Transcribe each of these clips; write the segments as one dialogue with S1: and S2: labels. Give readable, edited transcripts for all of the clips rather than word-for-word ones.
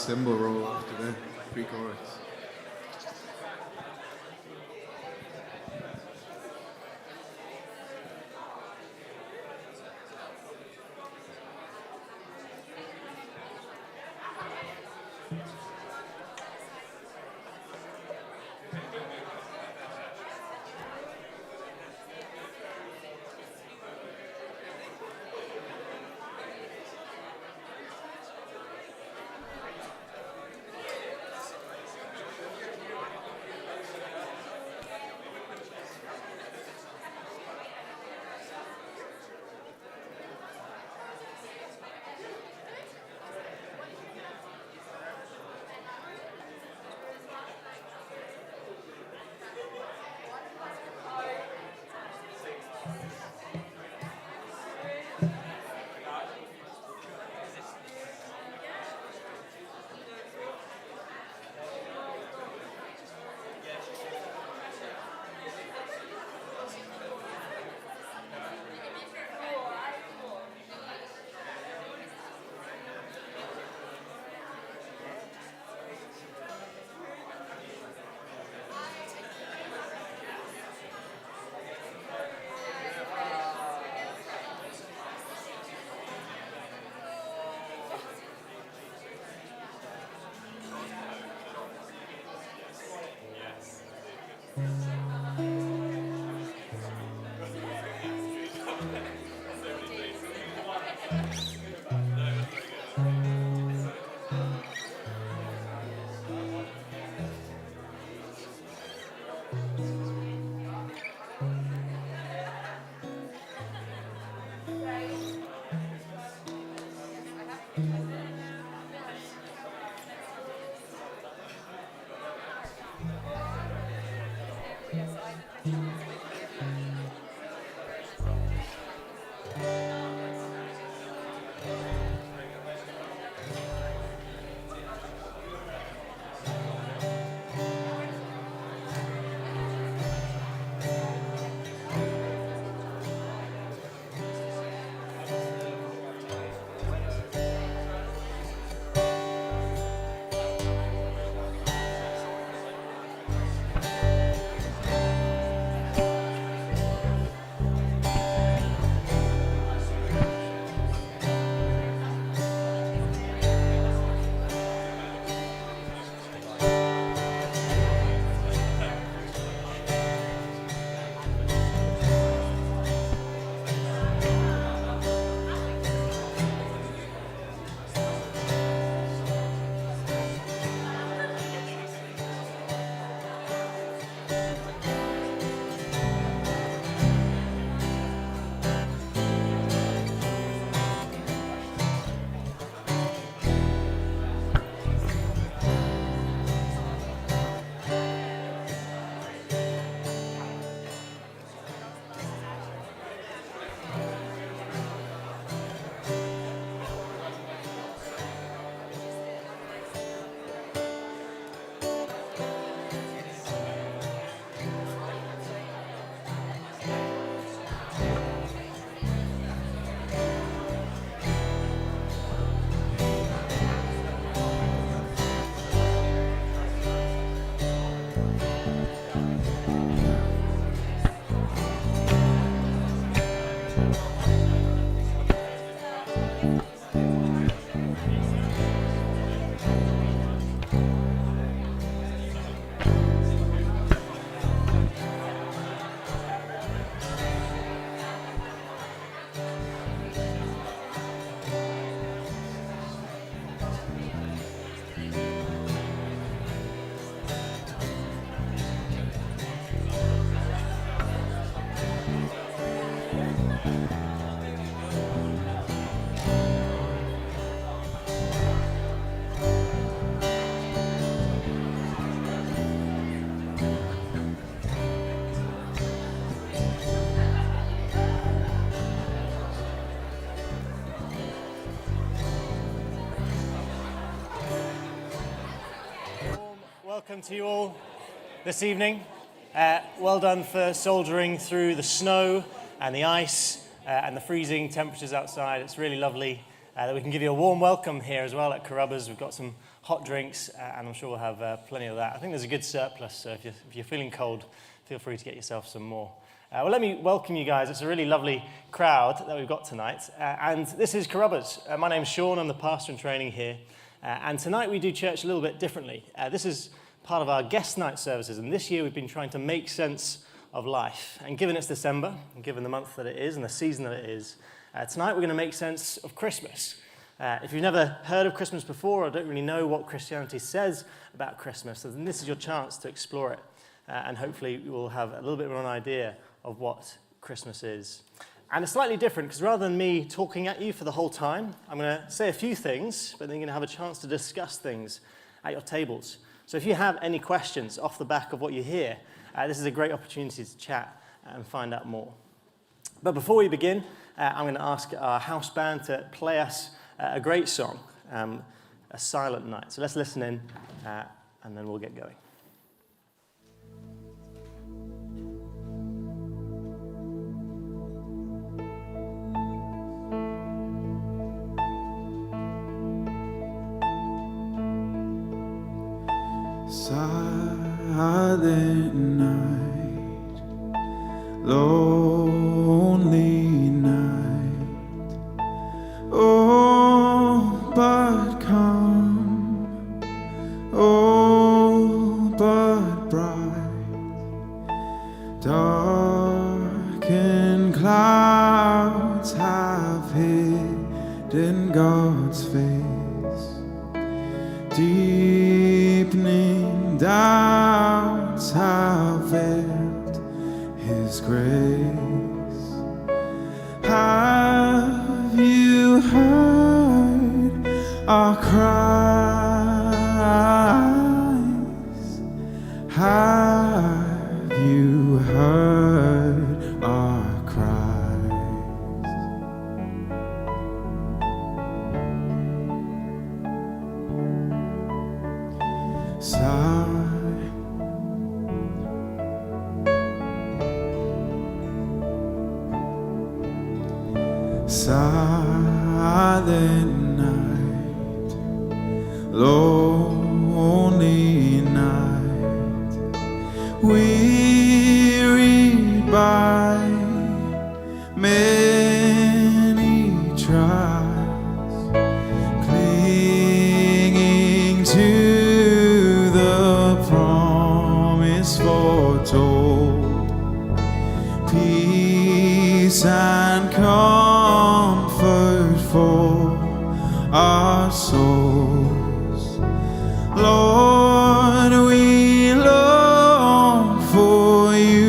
S1: cymbal roll after the pre-chorus.
S2: Welcome to you all this evening. Well done for soldiering through the snow and the ice and the freezing temperatures outside. It's really lovely that we can give you a warm welcome here as well at Carrubbers. We've got some hot drinks, and I'm sure we'll have plenty of that. I think there's a good surplus, so if you're feeling cold, feel free to get yourself some more. Well, let me welcome you guys. It's a really lovely crowd that we've got tonight, and this is Carrubbers. My name's Sean, I'm the pastor in training here, and tonight we do church a little bit differently. This is part of our guest night services, and this year we've been trying to make sense of life. And given it's December, and given the month that it is and the season that it is, tonight we're going to make sense of Christmas. If you've never heard of Christmas before or don't really know what Christianity says about Christmas, then this is your chance to explore it. And hopefully you will have a little bit of an idea of what Christmas is. And it's slightly different because rather than me talking at you for the whole time, I'm going to say a few things, but then you're going to have a chance to discuss things at your tables. So if you have any questions off the back of what you hear, this is a great opportunity to chat and find out more. But before we begin, I'm going to ask our house band to play us a great song, A Silent Night. So let's listen in, and then we'll get going.
S3: Silent night, lonely night, oh, but calm, oh, but bright, darkened clouds have hidden God's face, deepening doubts have veiled His grace. Have you heard our cries? Have you heard our cries? Silent night, lonely night, wearied by many trials, clinging to the promise foretold, peace and comfort for our souls. Lord, we long for you.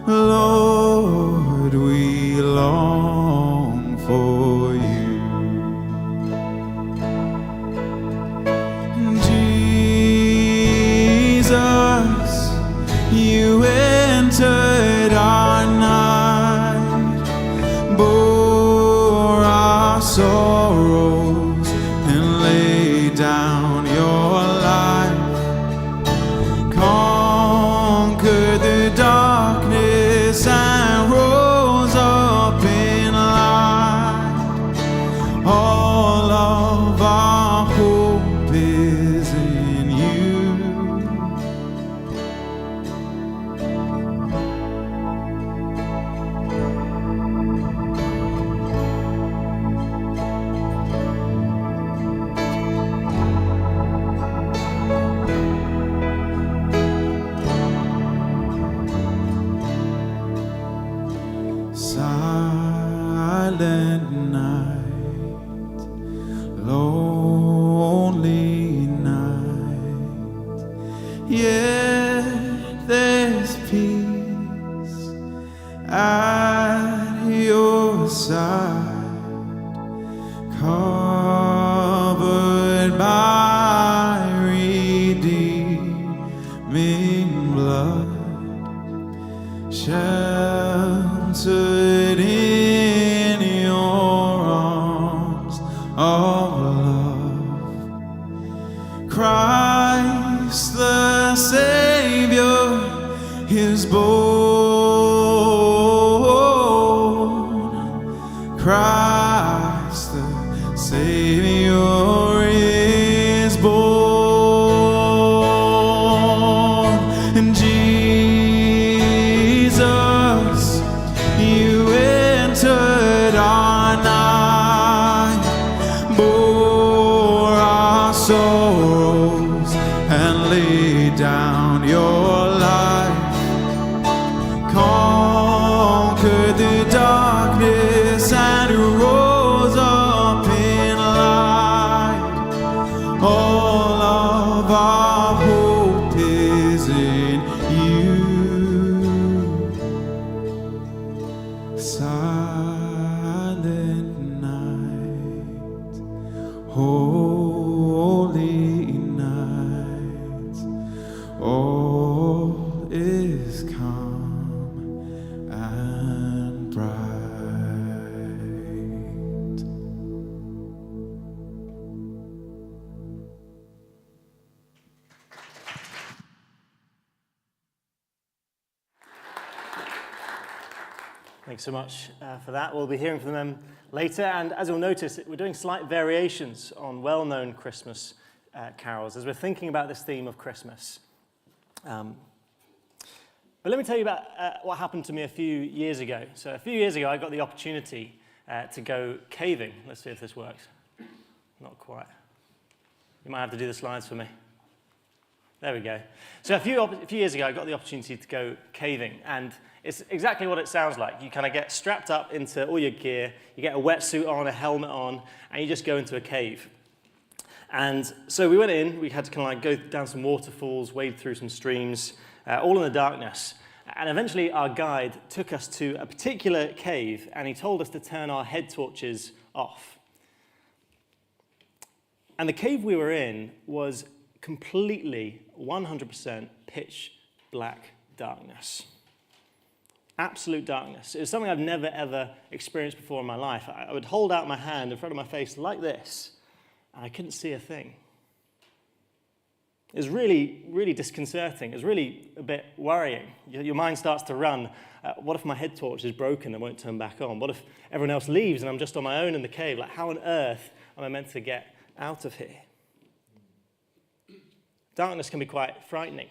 S3: Lord, we long for you. Jesus, you entered our night, bore our sorrows and laid down your life, conquered the darkness and rose up in light. All of our hope is in you. Silent night, lonely night, yet there's peace at your side, covered by redeeming blood, sheltered in your arms of love. Christ the Savior is born. Christ the your life conquered the darkness and rose up in light. All of our hope is in you. Silent night, holy night, all is calm and bright.
S2: Thanks so much for that. We'll be hearing from them later, and as you'll notice, we're doing slight variations on well-known Christmas carols as we're thinking about this theme of Christmas. But let me tell you about what happened to me a few years ago. So a few years ago, I got the opportunity to go caving. Let's see if this works. Not quite. You might have to do the slides for me. There we go. So a few years ago, I got the opportunity to go caving, and it's exactly what it sounds like. You kind of get strapped up into all your gear, you get a wetsuit on, a helmet on, and you just go into a cave. And so we went in, we had to kind of like go down some waterfalls, wade through some streams, all in the darkness. And eventually our guide took us to a particular cave, and he told us to turn our head torches off. And the cave we were in was completely 100% pitch black darkness. Absolute darkness. It was something I've never, ever experienced before in my life. I would hold out my hand in front of my face like this, and I couldn't see a thing. It was really, really disconcerting. It was really a bit worrying. Your mind starts to run. What if my head torch is broken and won't turn back on? What if everyone else leaves and I'm just on my own in the cave? Like, how on earth am I meant to get out of here? Darkness can be quite frightening.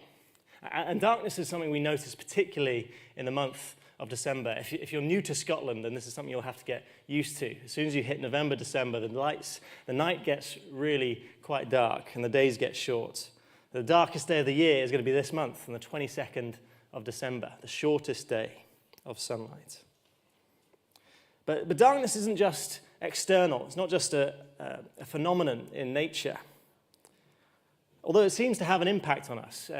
S2: And darkness is something we notice particularly in the month of December. If you're new to Scotland, then this is something you'll have to get used to. As soon as you hit November, December, the night gets really quite dark and the days get short. The darkest day of the year is going to be this month, on the 22nd of December, the shortest day of sunlight. But darkness isn't just external. It's not just a phenomenon in nature. Although it seems to have an impact on us,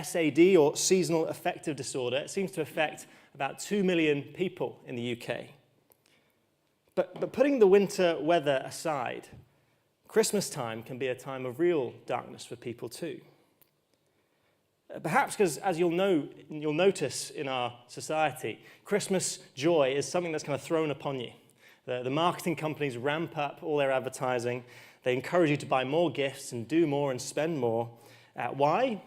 S2: SAD, or seasonal affective disorder, it seems to affect about 2 million people in the UK. But putting the winter weather aside, Christmas time can be a time of real darkness for people too. Perhaps because, as you'll notice in our society, Christmas joy is something that's kind of thrown upon you. The marketing companies ramp up all their advertising. They encourage you to buy more gifts and do more and spend more. Why?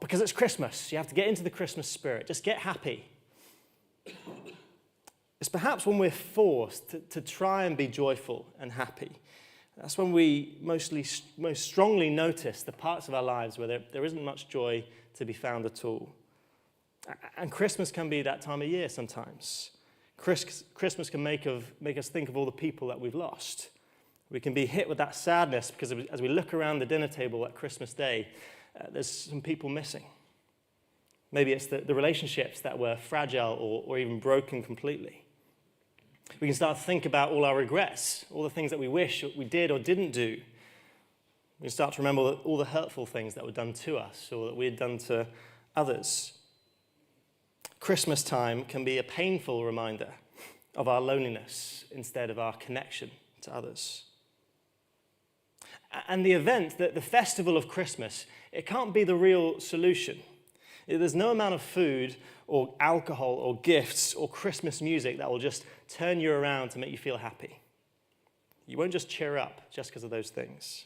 S2: Because it's Christmas. You have to get into the Christmas spirit. Just get happy. It's perhaps when we're forced to try and be joyful and happy. That's when we most strongly notice the parts of our lives where there isn't much joy to be found at all. And Christmas can be that time of year sometimes. Christmas can make us think of all the people that we've lost. We can be hit with that sadness because as we look around the dinner table at Christmas Day, there's some people missing. Maybe it's the relationships that were fragile or even broken completely. We can start to think about all our regrets, all the things that we wish we did or didn't do. We can start to remember all the hurtful things that were done to us or that we had done to others. Christmas time can be a painful reminder of our loneliness instead of our connection to others. And the event, the festival of Christmas, it can't be the real solution. There's no amount of food or alcohol or gifts or Christmas music that will just turn you around to make you feel happy. You won't just cheer up just because of those things.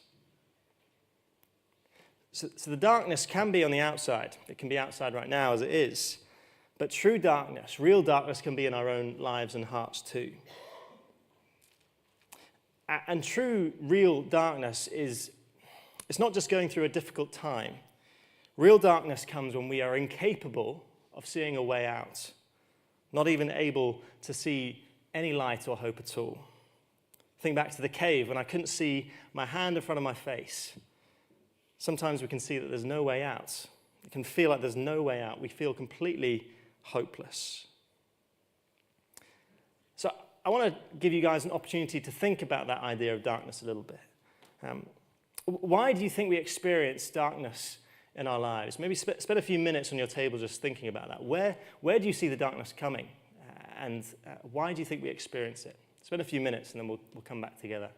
S2: So the darkness can be on the outside. It can be outside right now as it is. But true darkness, real darkness, can be in our own lives and hearts too. And true, real darkness it's not just going through a difficult time. Real darkness comes when we are incapable of seeing a way out, not even able to see any light or hope at all. Think back to the cave when I couldn't see my hand in front of my face. Sometimes we can see that there's no way out. It can feel like there's no way out. We feel completely hopeless. So I want to give you guys an opportunity to think about that idea of darkness a little bit. Why do you think we experience darkness in our lives? Maybe spend a few minutes on your table just thinking about that. Where do you see the darkness coming? And why do you think we experience it? Spend a few minutes and then we'll come back together.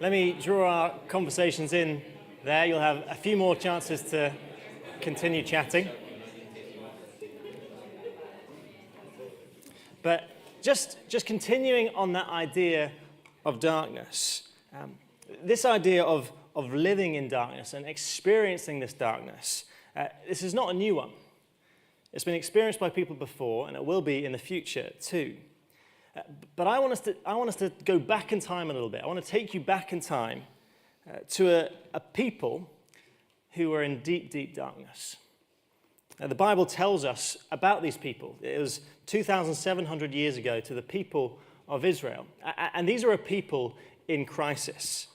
S2: let me draw our conversations in there. You'll have a few more chances to continue chatting. But just continuing on that idea of darkness, this idea of living in darkness and experiencing this darkness, this is not a new one. It's been experienced by people before, and it will be in the future too. But I want us to go back in time a little bit. I want to take you back in time to a people who were in deep, deep darkness. The Bible tells us about these people. It was 2,700 years ago to the people of Israel. And these are a people in crisis.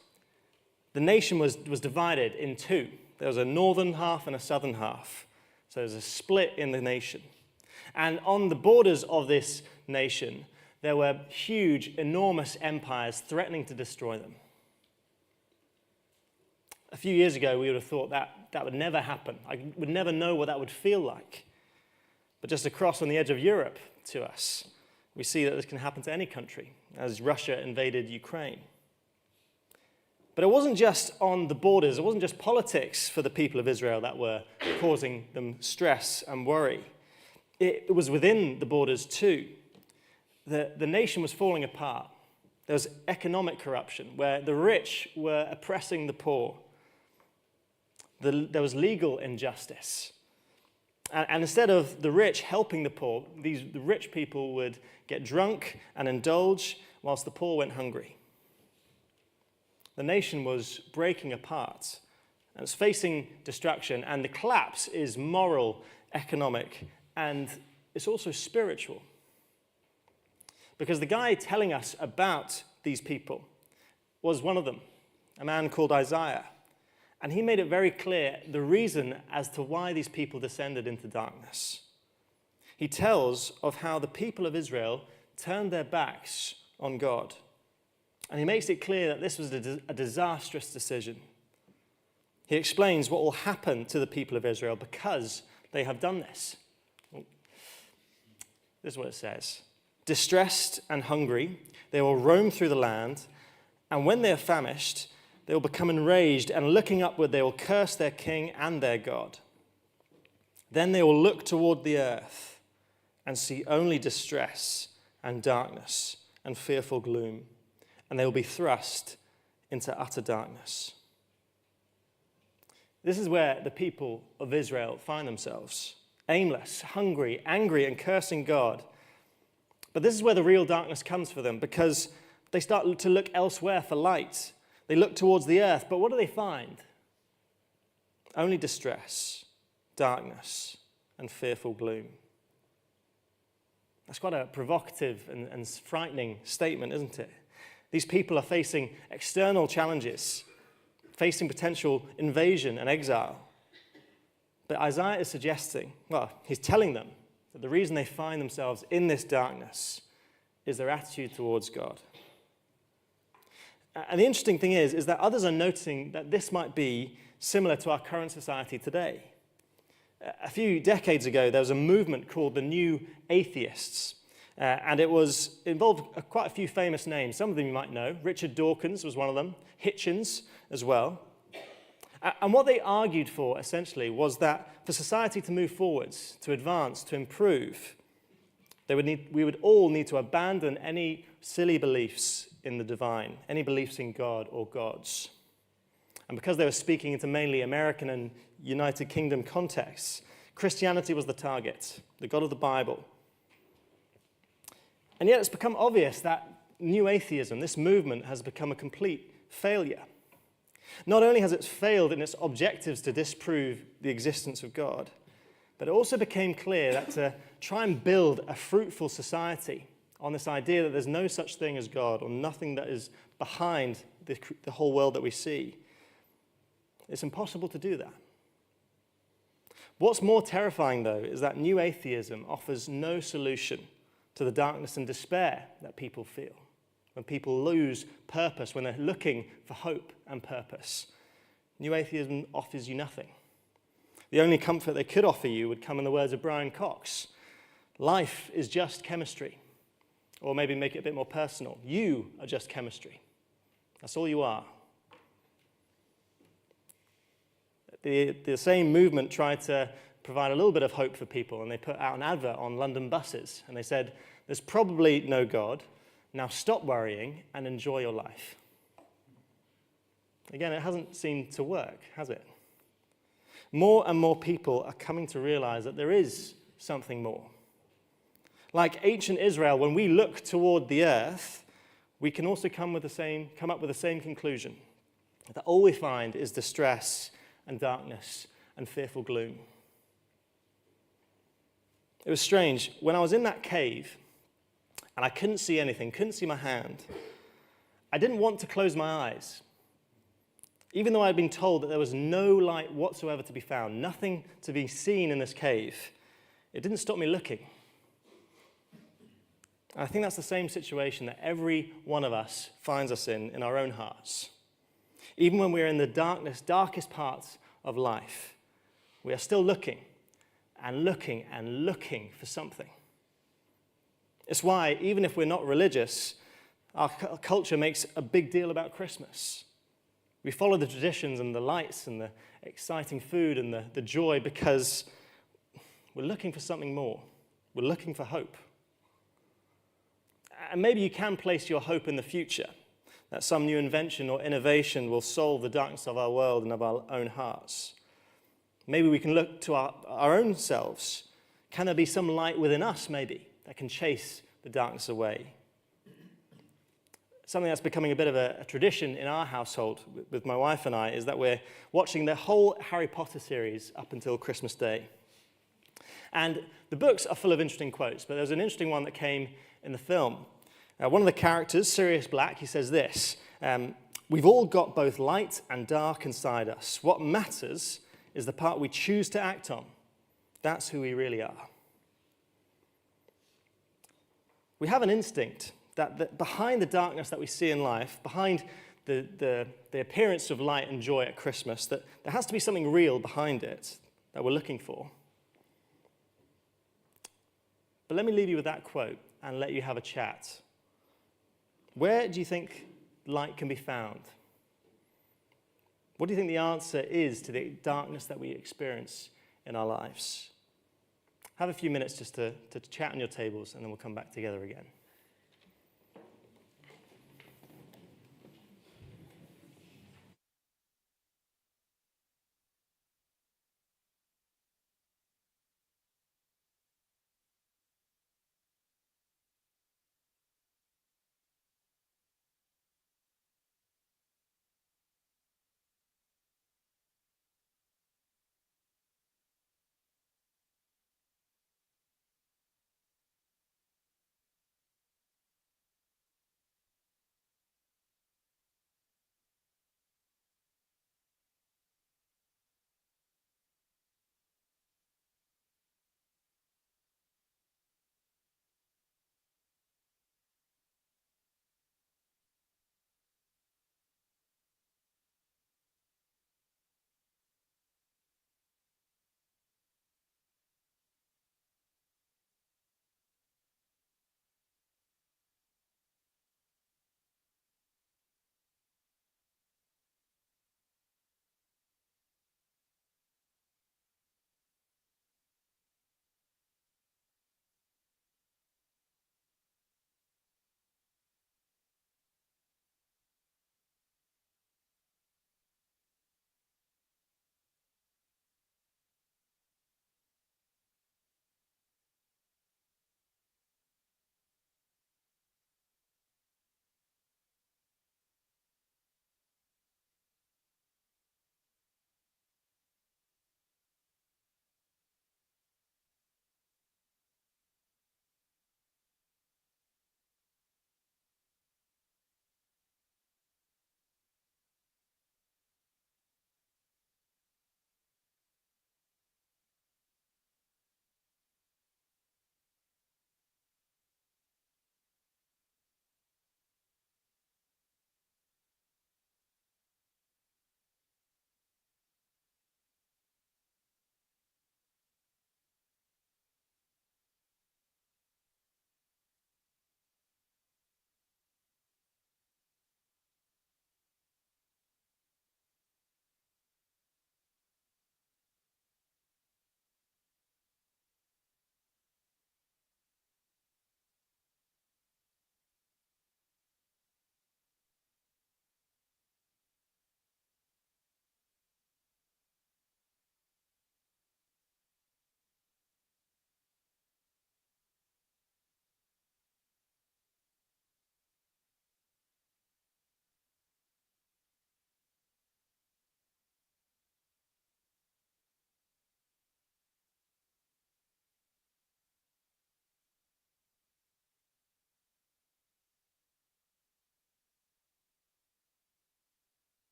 S2: The nation was divided in two. There was a northern half and a southern half. So there's a split in the nation. And on the borders of this nation, there were huge, enormous empires threatening to destroy them. A few years ago, we would have thought that would never happen. I would never know what that would feel like. But just across on the edge of Europe to us, we see that this can happen to any country, as Russia invaded Ukraine. But it wasn't just on the borders, it wasn't just politics for the people of Israel that were causing them stress and worry. It was within the borders too. The nation was falling apart. There was economic corruption, where the rich were oppressing the poor. There was legal injustice. And instead of the rich helping the poor, the rich people would get drunk and indulge whilst the poor went hungry. The nation was breaking apart, and it's facing destruction, and the collapse is moral, economic, and it's also spiritual. Because the guy telling us about these people was one of them, a man called Isaiah. And he made it very clear the reason as to why these people descended into darkness. He tells of how the people of Israel turned their backs on God. And he makes it clear that this was a disastrous decision. He explains what will happen to the people of Israel because they have done this. This is what it says. Distressed and hungry, they will roam through the land, and when they are famished, they will become enraged, and looking upward, they will curse their king and their God. Then they will look toward the earth and see only distress and darkness and fearful gloom, and they will be thrust into utter darkness. This is where the people of Israel find themselves, aimless, hungry, angry, and cursing God. But this is where the real darkness comes for them, because they start to look elsewhere for light. They look towards the earth, but what do they find? Only distress, darkness, and fearful gloom. That's quite a provocative and frightening statement, isn't it? These people are facing external challenges, facing potential invasion and exile. But Isaiah is suggesting, well, he's telling them that the reason they find themselves in this darkness is their attitude towards God. And the interesting thing is that others are noticing that this might be similar to our current society today. A few decades ago, there was a movement called the New Atheists, and it involved quite a few famous names. Some of them you might know. Richard Dawkins was one of them, Hitchens as well. And what they argued for, essentially, was that for society to move forwards, to advance, to improve, we would all need to abandon any silly beliefs in the divine, any beliefs in God or gods. And because they were speaking into mainly American and United Kingdom contexts, Christianity was the target, the God of the Bible. And yet it's become obvious that New Atheism, this movement, has become a complete failure. Not only has it failed in its objectives to disprove the existence of God, but it also became clear that to try and build a fruitful society on this idea that there's no such thing as God or nothing that is behind the whole world that we see, it's impossible to do that. What's more terrifying, though, is that New Atheism offers no solution to the darkness and despair that people feel. When people lose purpose, when they're looking for hope and purpose, New Atheism offers you nothing. The only comfort they could offer you would come in the words of Brian Cox. Life is just chemistry. Or maybe make it a bit more personal. You are just chemistry. That's all you are. the same movement tried to provide a little bit of hope for people, and they put out an advert on London buses, and they said, "There's probably no God. Now stop worrying and enjoy your life." Again, it hasn't seemed to work, has it? More and more people are coming to realize that there is something more. Like ancient Israel, when we look toward the earth, we can also come up with the same conclusion, that all we find is distress and darkness and fearful gloom. It was strange. When I was in that cave and I couldn't see anything, couldn't see my hand, I didn't want to close my eyes. Even though I had been told that there was no light whatsoever to be found, nothing to be seen in this cave, it didn't stop me looking. And I think that's the same situation that every one of us finds us in our own hearts. Even when we're in the darkest parts of life, we are still looking and looking and looking for something. It's why, even if we're not religious, our culture makes a big deal about Christmas. We follow the traditions and the lights and the exciting food and the joy because we're looking for something more. We're looking for hope. And maybe you can place your hope in the future, that some new invention or innovation will solve the darkness of our world and of our own hearts. Maybe we can look to our own selves. Can there be some light within us, maybe, that can chase the darkness away? Something that's becoming a bit of a tradition in our household with my wife and I is that we're watching the whole Harry Potter series up until Christmas Day. And the books are full of interesting quotes, but there's an interesting one that came in the film. One of the characters, Sirius Black, he says this, "We've all got both light and dark inside us. What matters is the part we choose to act on. That's who we really are." We have an instinct that behind the darkness that we see in life, behind the appearance of light and joy at Christmas, that there has to be something real behind it that we're looking for. But let me leave you with that quote and let you have a chat. Where do you think light can be found? What do you think the answer is to the darkness that we experience in our lives? Have a few minutes just to chat on your tables, and then we'll come back together again.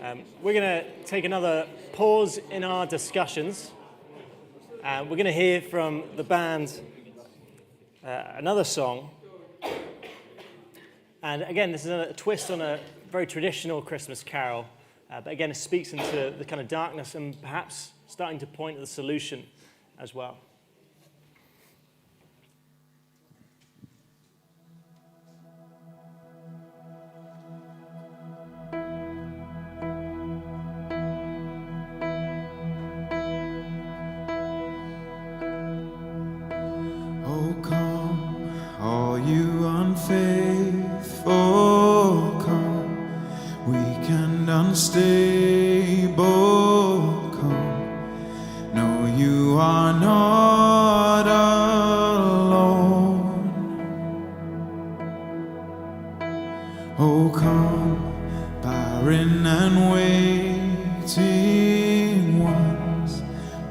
S2: We're going to take another pause in our discussions. We're going to hear from the band another song. And again, this is a twist on a very traditional Christmas carol. But again, it speaks into the kind of darkness and perhaps starting to point at the solution as well.
S3: Oh, come, all you unfaithful, come, weak and unstable, come. No, you are not alone. Oh, come, barren and waiting ones,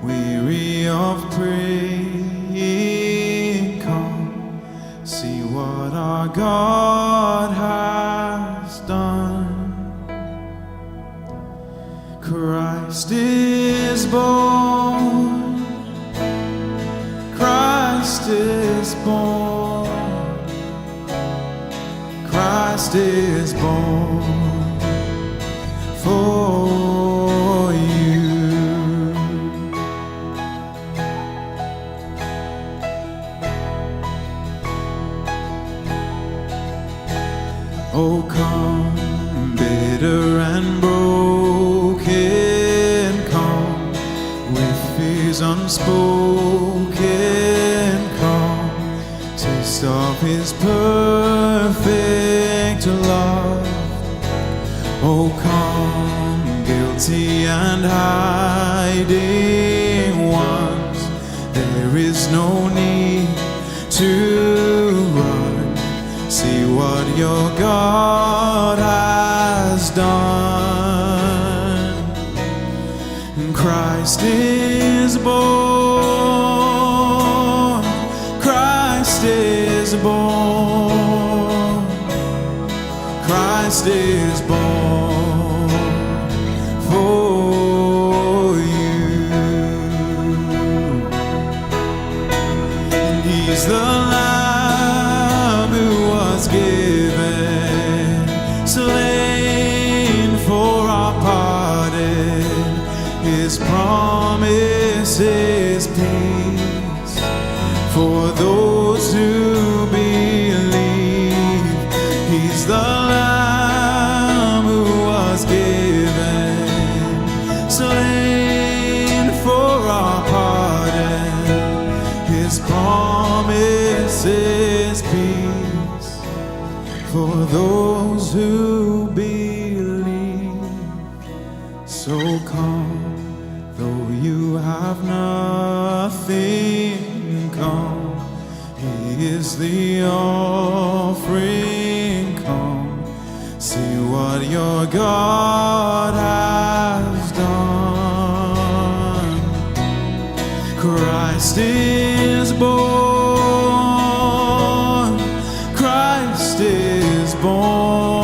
S3: weary of praying, come, see what our God has done. Christ is born, Christ is born, Christ is born for you. Oh, come, bitter and broken, come, with fears unspoken, come, taste of his perfect love. Oh, come, guilty and hiding ones, there is no need to run, see what your God has done. Christ is born, Christ is born, Christ is born for you. And he's the Lamb who was given, slain for our pardon. His promise is peace for those who believe. He's the Lamb who was given, slain for our pardon. His promise is peace for those who believe. So come, though you have nothing, come, he is the offering, come, see what your God has done. Christ is born, Christ is born,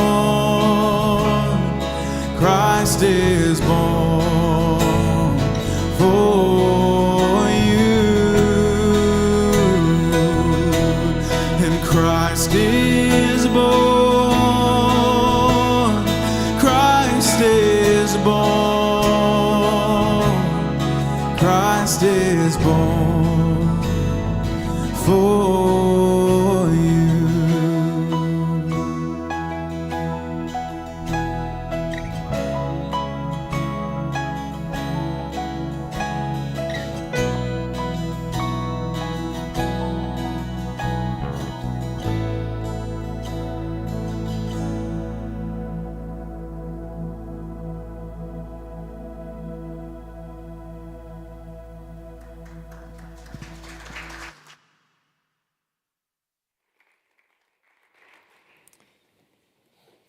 S3: Christ is born for you. And Christ is born, Christ is born, Christ is born for you.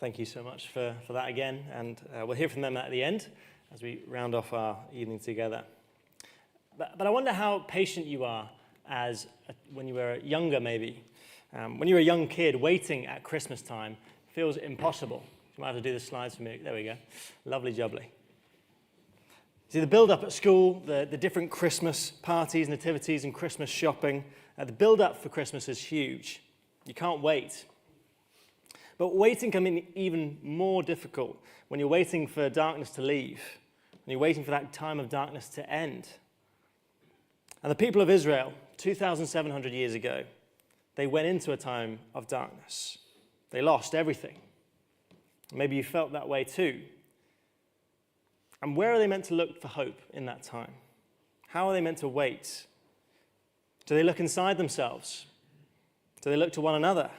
S2: Thank you so much for that again, and we'll hear from them at the end as we round off our evening together. But I wonder how patient you are when you were younger, maybe. When you were a young kid, waiting at Christmas time feels impossible. You might have to do the slides for me. There we go. Lovely jubbly. See, the build-up at school, the different Christmas parties, nativities, and Christmas shopping, the build-up for Christmas is huge. You can't wait. But waiting can be even more difficult when you're waiting for darkness to leave, when you're waiting for that time of darkness to end. And the people of Israel, 2,700 years ago, they went into a time of darkness. They lost everything. Maybe you felt that way too. And where are they meant to look for hope in that time? How are they meant to wait? Do they look inside themselves? Do they look to one another?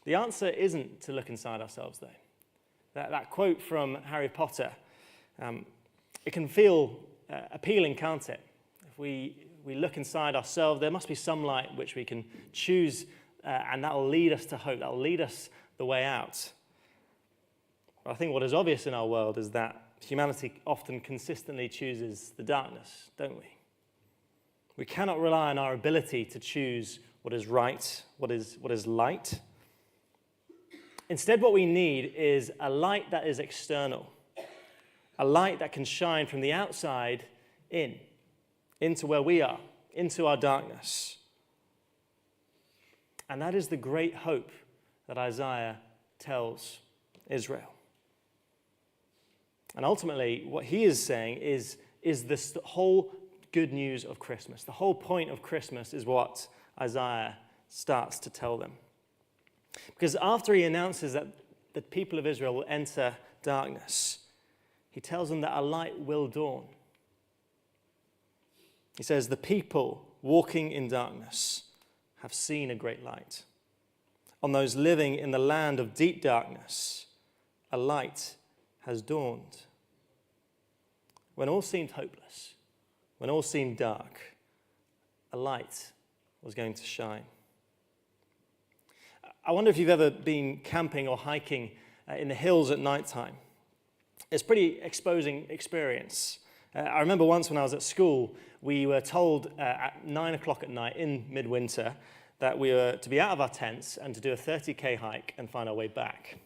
S2: The answer isn't to look inside ourselves, though. That quote from Harry Potter, it can feel appealing, can't it? If we look inside ourselves, there must be some light which we can choose, and that will lead us to hope. That will lead us the way out. But I think what is obvious in our world is that humanity often consistently chooses the darkness, don't we? We cannot rely on our ability to choose what is right, what is light. Instead, what we need is a light that is external, a light that can shine from the outside into where we are, into our darkness. And that is the great hope that Isaiah tells Israel. And ultimately, what he is saying is this whole good news of Christmas. The whole point of Christmas is what Isaiah starts to tell them. Because after he announces that the people of Israel will enter darkness, he tells them that a light will dawn. He says, the people walking in darkness have seen a great light. On those living in the land of deep darkness, a light has dawned. When all seemed hopeless, when all seemed dark, a light was going to shine. I wonder if you've ever been camping or hiking in the hills at night time. It's a pretty exposing experience. I remember once when I was at school, we were told at 9 o'clock at night in midwinter that we were to be out of our tents and to do a 30k hike and find our way back.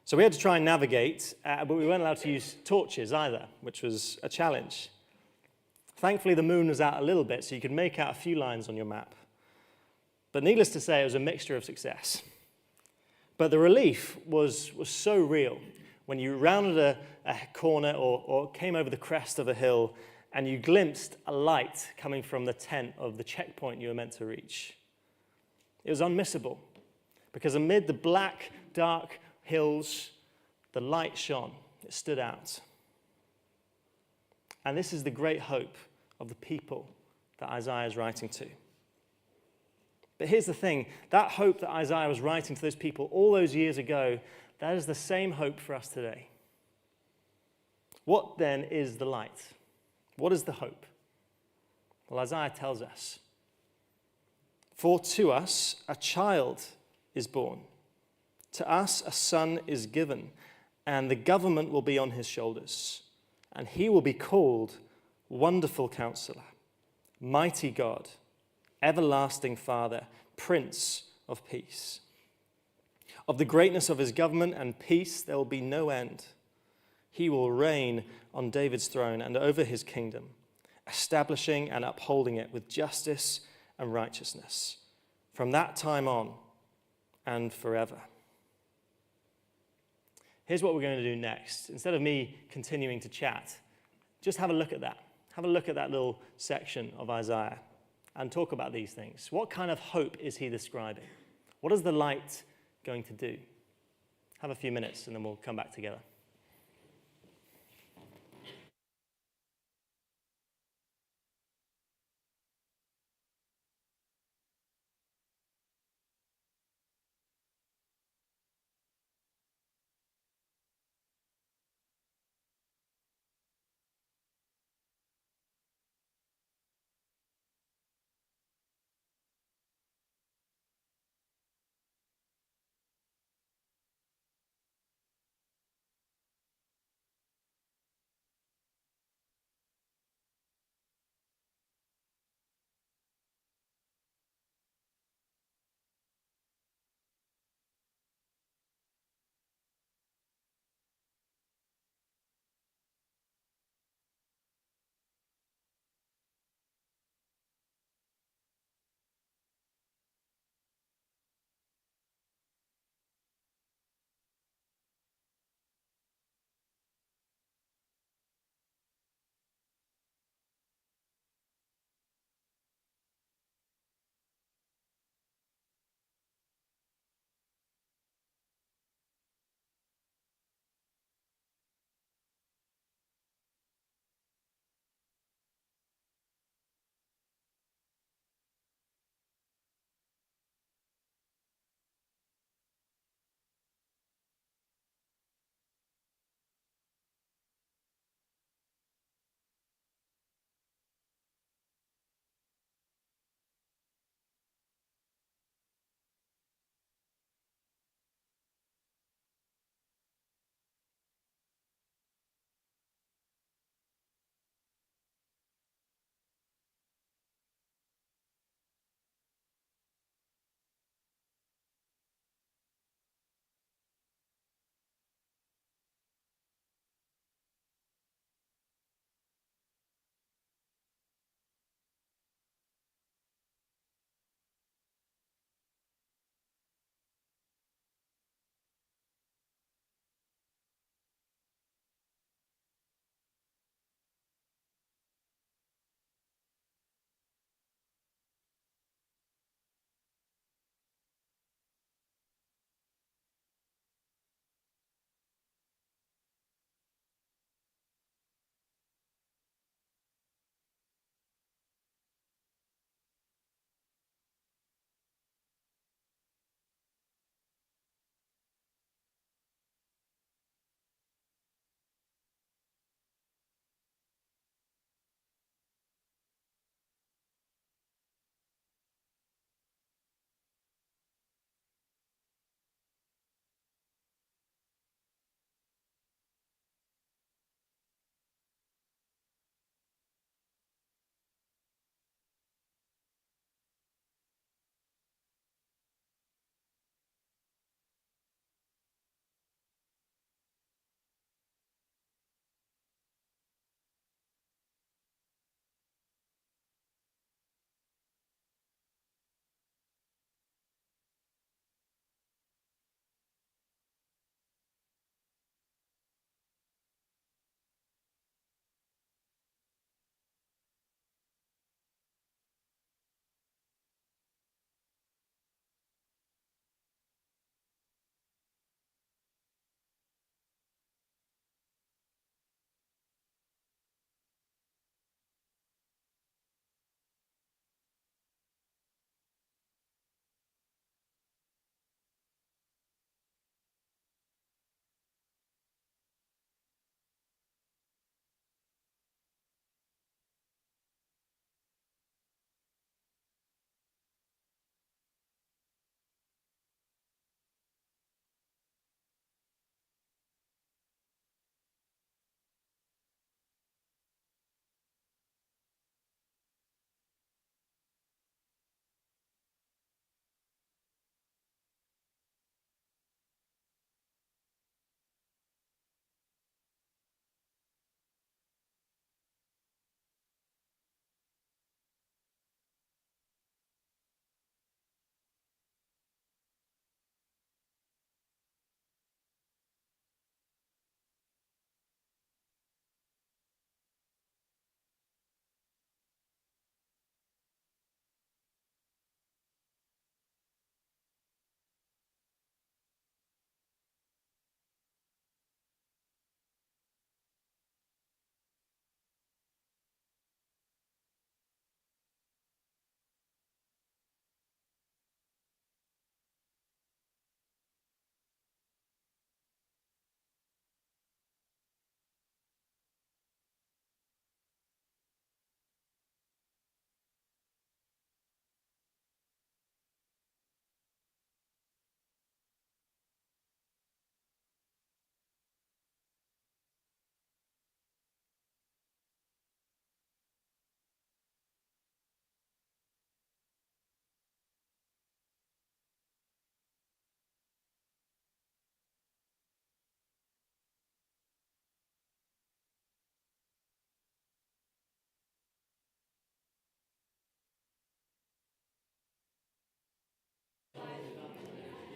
S2: So we had to try and navigate, but we weren't allowed to use torches either, which was a challenge. Thankfully, the moon was out a little bit, so you could make out a few lines on your map. But needless to say, it was a mixture of success. But the relief was so real when you rounded a corner or came over the crest of a hill and you glimpsed a light coming from the tent of the checkpoint you were meant to reach. It was unmissable, because amid the black, dark hills, the light shone. It stood out. And this is the great hope of the people that Isaiah is writing to. But here's the thing, that hope that Isaiah was writing to those people all those years ago, that is the same hope for us today. What then is the light? What is the hope? Well, Isaiah tells us, for to us a child is born, to us a son is given, and the government will be on his shoulders, and he will be called Wonderful Counselor, Mighty God, Everlasting Father, Prince of Peace. Of the greatness of his government and peace there will be no end. He will reign on David's throne and over his kingdom, establishing and upholding it with justice and righteousness from that time on and forever. Here's what we're going to do next. Instead of me continuing to chat, just have a look at that. Have a look at that little section of Isaiah and talk about these things. What kind of hope is he describing? What is the light going to do? Have a few minutes and then we'll come back together.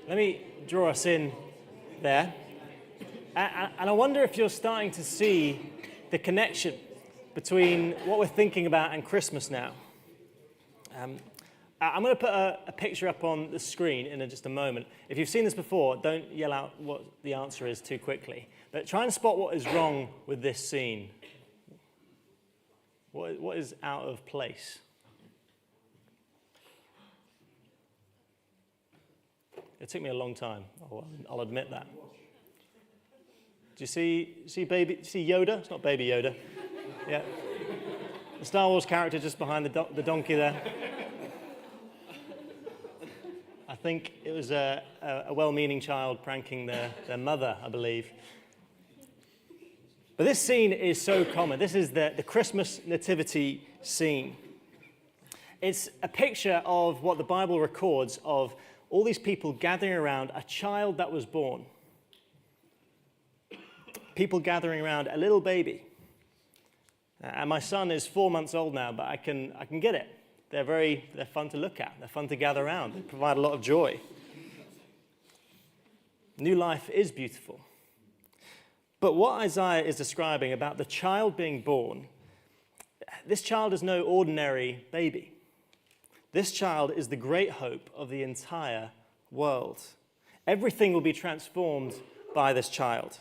S2: Let me draw us in there. And I wonder if you're starting to see the connection between what we're thinking about and Christmas now. I'm going to put a picture up on the screen in just a moment. If you've seen this before, don't yell out what the answer is too quickly. But try and spot what is wrong with this scene. What is out of place? It took me a long time. I'll admit that. Do you see Yoda? It's not Baby Yoda. Yeah. The Star Wars character just behind the donkey there. I think it was a well-meaning child pranking their mother, I believe. But this scene is so common. This is the Christmas nativity scene. It's a picture of what the Bible records of all these people gathering around a child that was born. People gathering around a little baby. And my son is 4 months old now, but I can get it. They're fun to look at. They're fun to gather around. They provide a lot of joy. New life is beautiful. But what Isaiah is describing about the child being born, this child is no ordinary baby. This child is the great hope of the entire world. Everything will be transformed by this child.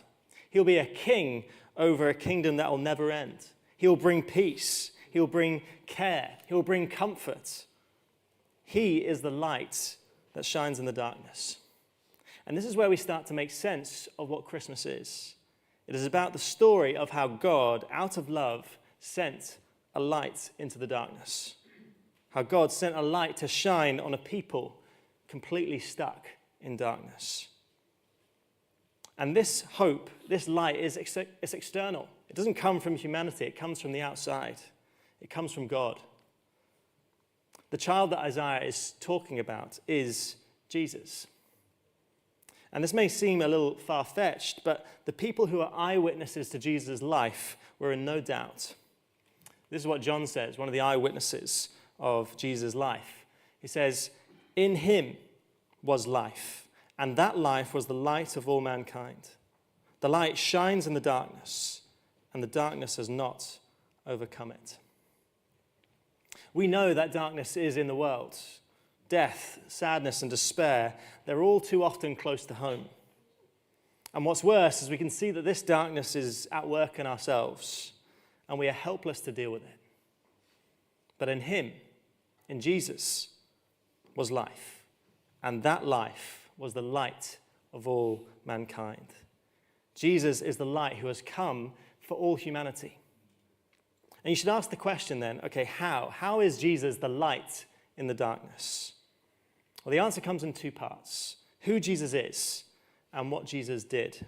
S2: He'll be a king over a kingdom that will never end. He'll bring peace. He'll bring care. He'll bring comfort. He is the light that shines in the darkness. And this is where we start to make sense of what Christmas is. It is about the story of how God, out of love, sent a light into the darkness. How God sent a light to shine on a people completely stuck in darkness. And this hope, this light, is external. It doesn't come from humanity. It comes from the outside. It comes from God. The child that Isaiah is talking about is Jesus. And this may seem a little far-fetched, but the people who are eyewitnesses to Jesus' life were in no doubt. This is what John says, one of the eyewitnesses of Jesus' life. He says, "In him was life, and that life was the light of all mankind. The light shines in the darkness, and the darkness has not overcome it." We know that darkness is in the world. Death, sadness, and despair, they're all too often close to home. And what's worse is we can see that this darkness is at work in ourselves, and we are helpless to deal with it. But in him, in Jesus, was life, and that life was the light of all mankind. Jesus is the light who has come for all humanity. And you should ask the question then, okay, how? How is Jesus the light in the darkness? Well, the answer comes in two parts: who Jesus is and what Jesus did.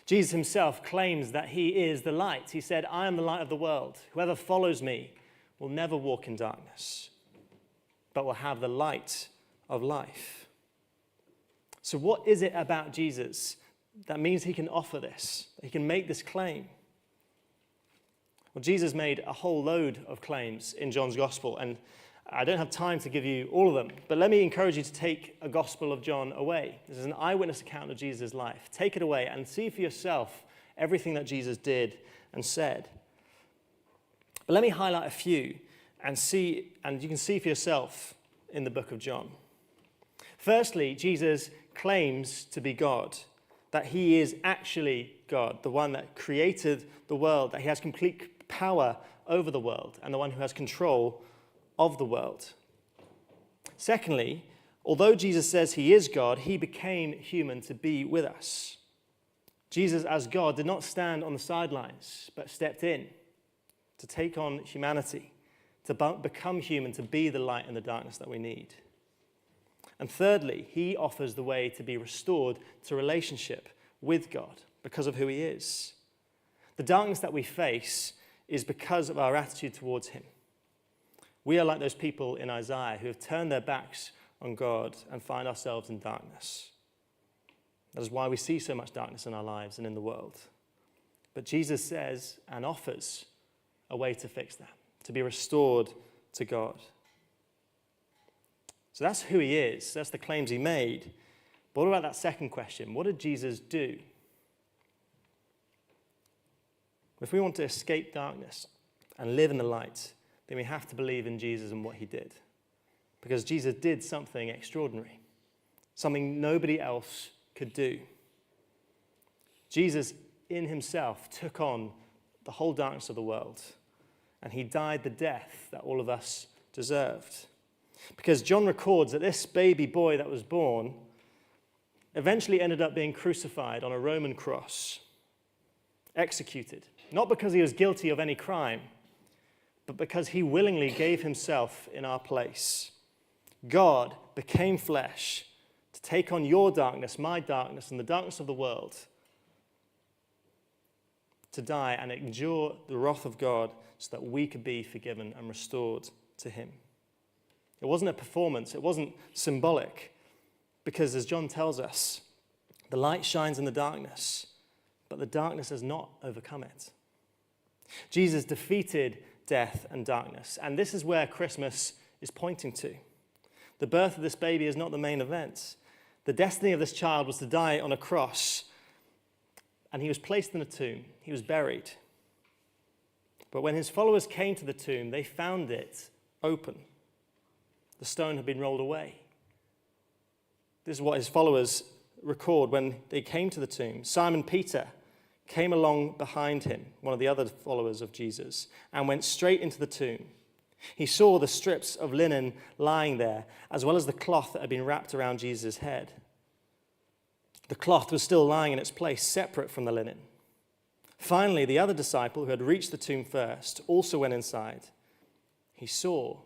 S2: Jesus himself claims that he is the light. He said, "I am the light of the world. Whoever follows me will never walk in darkness, but will have the light of life." So what is it about Jesus that means he can offer this, that he can make this claim? Well, Jesus made a whole load of claims in John's gospel, and I don't have time to give you all of them, but let me encourage you to take a Gospel of John away. This is an eyewitness account of Jesus' life. Take it away and see for yourself everything that Jesus did and said. But let me highlight a few and you can see for yourself in the book of John. Firstly, Jesus claims to be God, that he is actually God, the one that created the world, that he has complete power over the world, and the one who has control of the world. Secondly, although Jesus says he is God, he became human to be with us. Jesus, as God, did not stand on the sidelines, but stepped in to take on humanity, to become human, to be the light in the darkness that we need. And thirdly, he offers the way to be restored to relationship with God because of who he is. The darkness that we face is because of our attitude towards him. We are like those people in Isaiah who have turned their backs on God and find ourselves in darkness. That is why we see so much darkness in our lives and in the world. But Jesus says and offers a way to fix that, to be restored to God. So that's who he is. That's the claims he made. But what about that second question? What did Jesus do? If we want to escape darkness and live in the light, then we have to believe in Jesus and what he did. Because Jesus did something extraordinary, something nobody else could do. Jesus in himself took on the whole darkness of the world, and he died the death that all of us deserved. Because John records that this baby boy that was born eventually ended up being crucified on a Roman cross, executed, not because he was guilty of any crime, but because he willingly gave himself in our place. God became flesh to take on your darkness, my darkness, and the darkness of the world, to die and endure the wrath of God so that we could be forgiven and restored to him. It wasn't a performance. It wasn't symbolic, because as John tells us, the light shines in the darkness, but the darkness has not overcome it. Jesus defeated death and darkness, and this is where Christmas is pointing to. The birth of this baby is not the main event. The destiny of this child was to die on a cross, and he was placed in a tomb. He was buried. But when his followers came to the tomb, they found it open. The stone had been rolled away. This is what his followers record when they came to the tomb. Simon Peter came along behind him, one of the other followers of Jesus, and went straight into the tomb. He saw the strips of linen lying there, as well as the cloth that had been wrapped around Jesus' head. The cloth was still lying in its place, separate from the linen. Finally, the other disciple who had reached the tomb first also went inside. He saw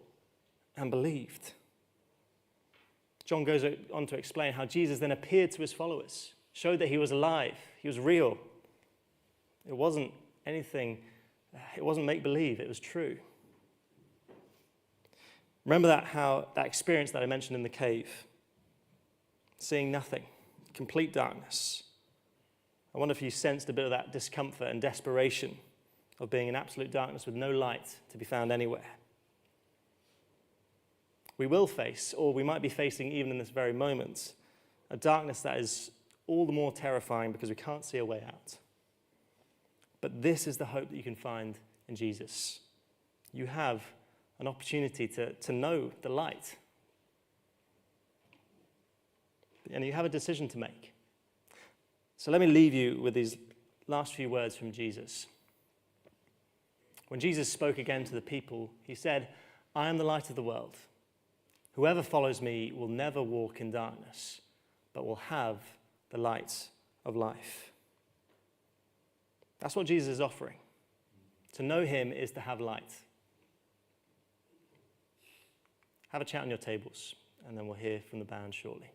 S2: and believed. John goes on to explain how Jesus then appeared to his followers, showed that he was alive, he was real. It wasn't anything, it wasn't make-believe, it was true. Remember that experience that I mentioned in the cave? Seeing nothing, complete darkness. I wonder if you sensed a bit of that discomfort and desperation of being in absolute darkness with no light to be found anywhere. We will face, or we might be facing even in this very moment, a darkness that is all the more terrifying because we can't see a way out. But this is the hope that you can find in Jesus. You have an opportunity to know the light. And you have a decision to make. So let me leave you with these last few words from Jesus. When Jesus spoke again to the people, he said, "I am the light of the world. Whoever follows me will never walk in darkness, but will have the light of life." That's what Jesus is offering. To know him is to have light. Have a chat on your tables, and then we'll hear from the band shortly.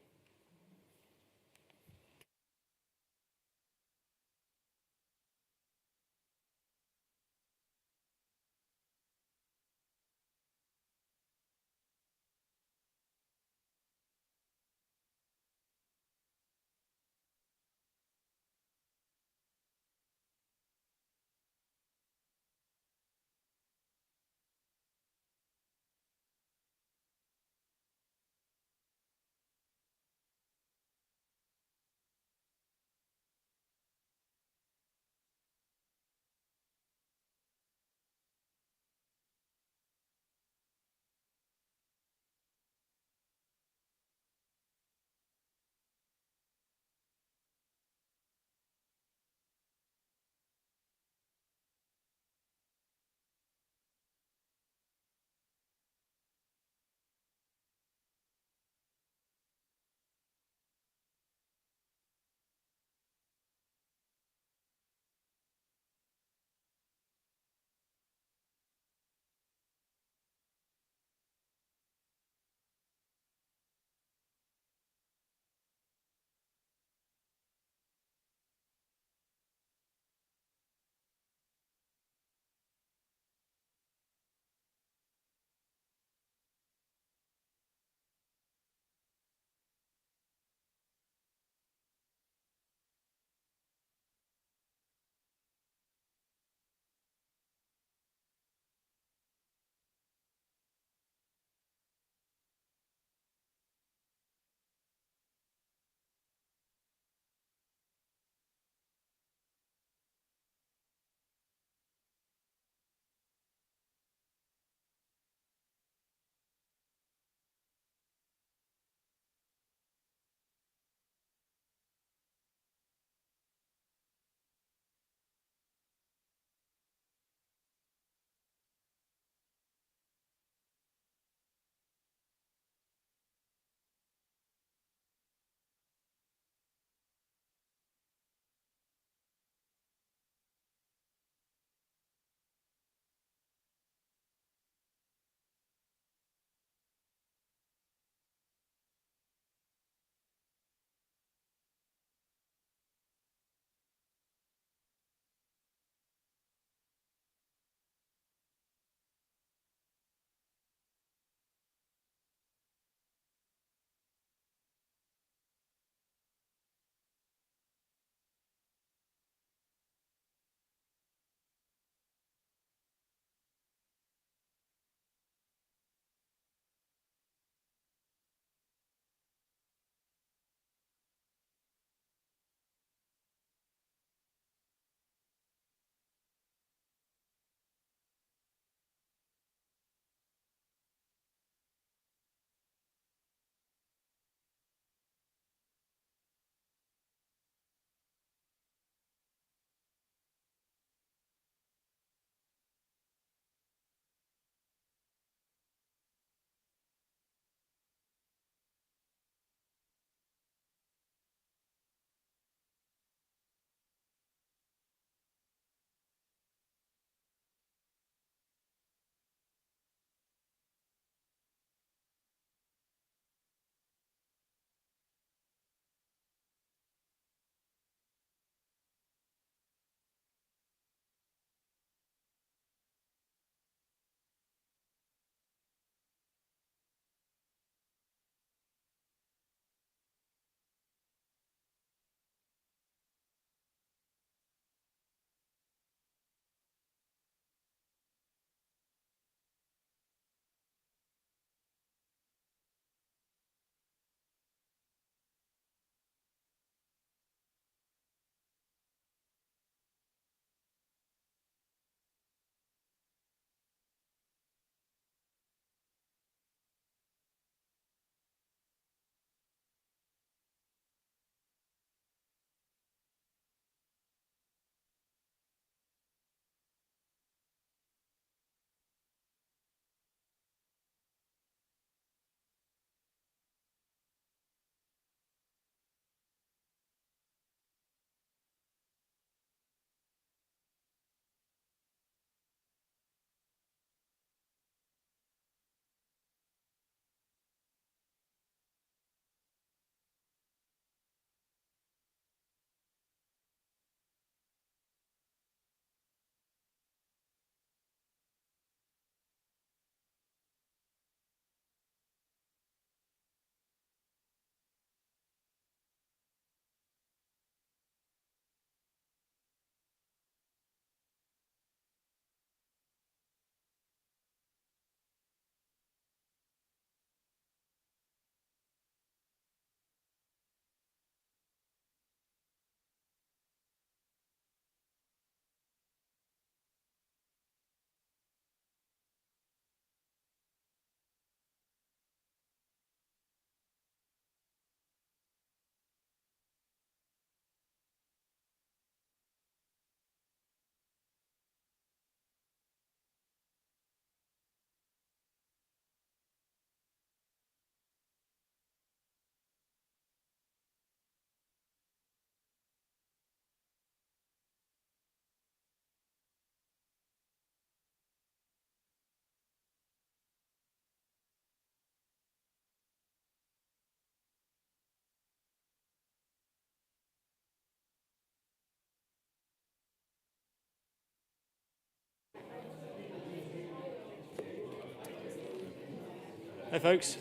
S2: Hey folks,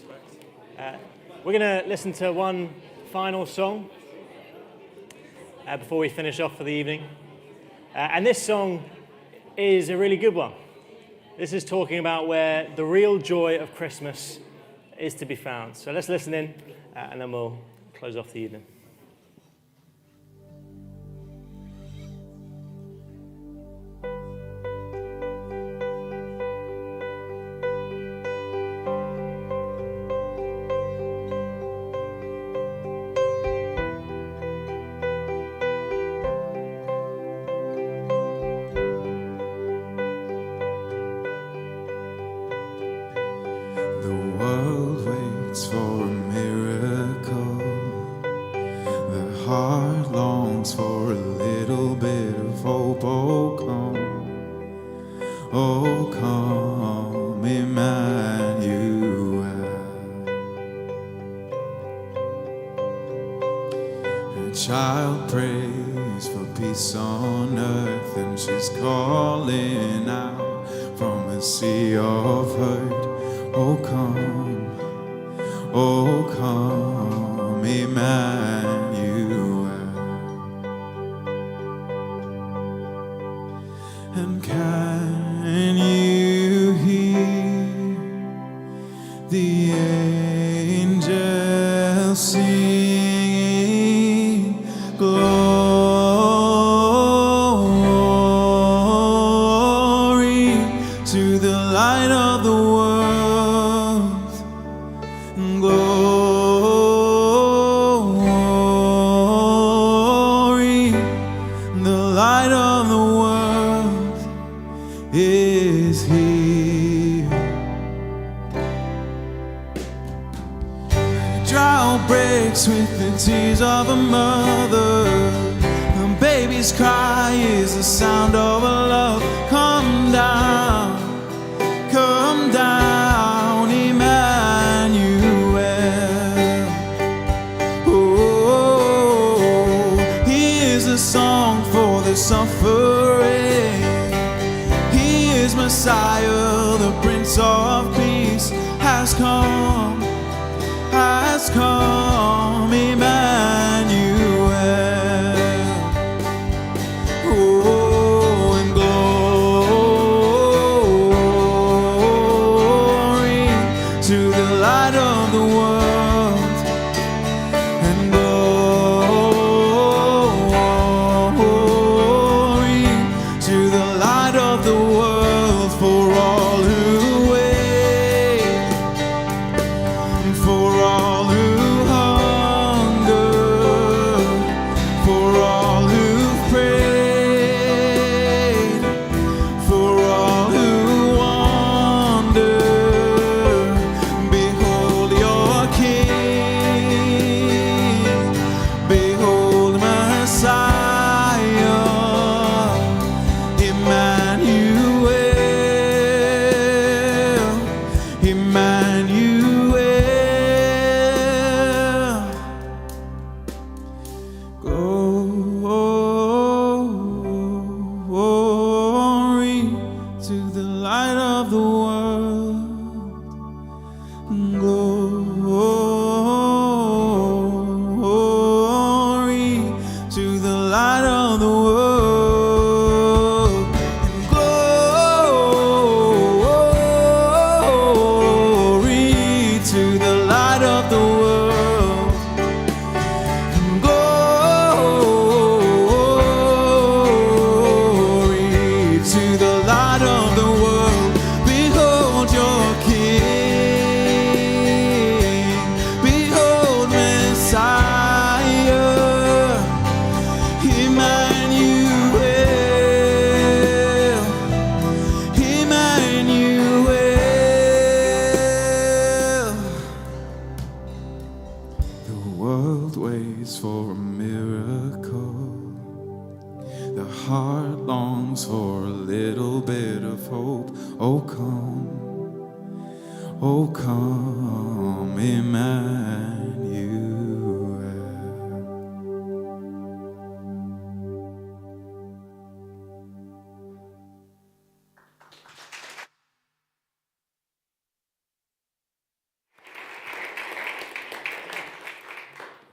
S2: we're going to listen to one final song before we finish off for the evening. And this song is a really good one. This is talking about where the real joy of Christmas is to be found. So let's listen in and then we'll close off the evening.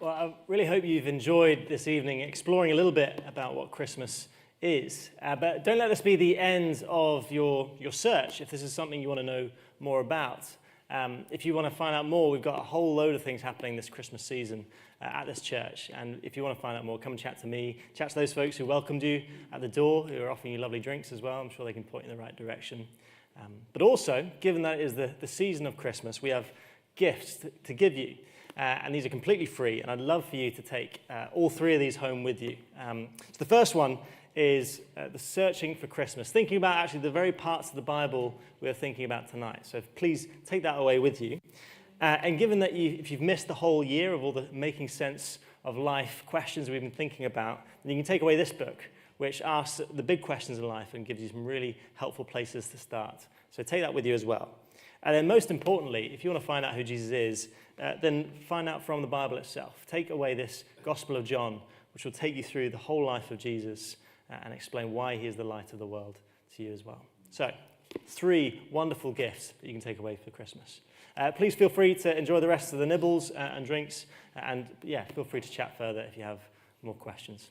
S2: Well, I really hope you've enjoyed this evening exploring a little bit about what Christmas is. But don't let this be the end of your search if this is something you want to know more about. If you want to find out more, we've got a whole load of things happening this Christmas season at this church. And if you want to find out more, come and chat to me. Chat to those folks who welcomed you at the door, who are offering you lovely drinks as well. I'm sure they can point you in the right direction. But also, given that it is the season of Christmas, we have gifts to give you. And these are completely free, and I'd love for you to take all three of these home with you. So the first one is the searching for Christmas, thinking about actually the very parts of the Bible we're thinking about tonight. So please take that away with you. And given that if you've missed the whole year of all the making sense of life questions we've been thinking about, then you can take away this book, which asks the big questions in life and gives you some really helpful places to start. So take that with you as well. And then most importantly, if you want to find out who Jesus is, then find out from the Bible itself. Take away this Gospel of John, which will take you through the whole life of Jesus and explain why he is the light of the world to you as well. So, 3 wonderful gifts that you can take away for Christmas. Please feel free to enjoy the rest of the nibbles and drinks, and feel free to chat further if you have more questions.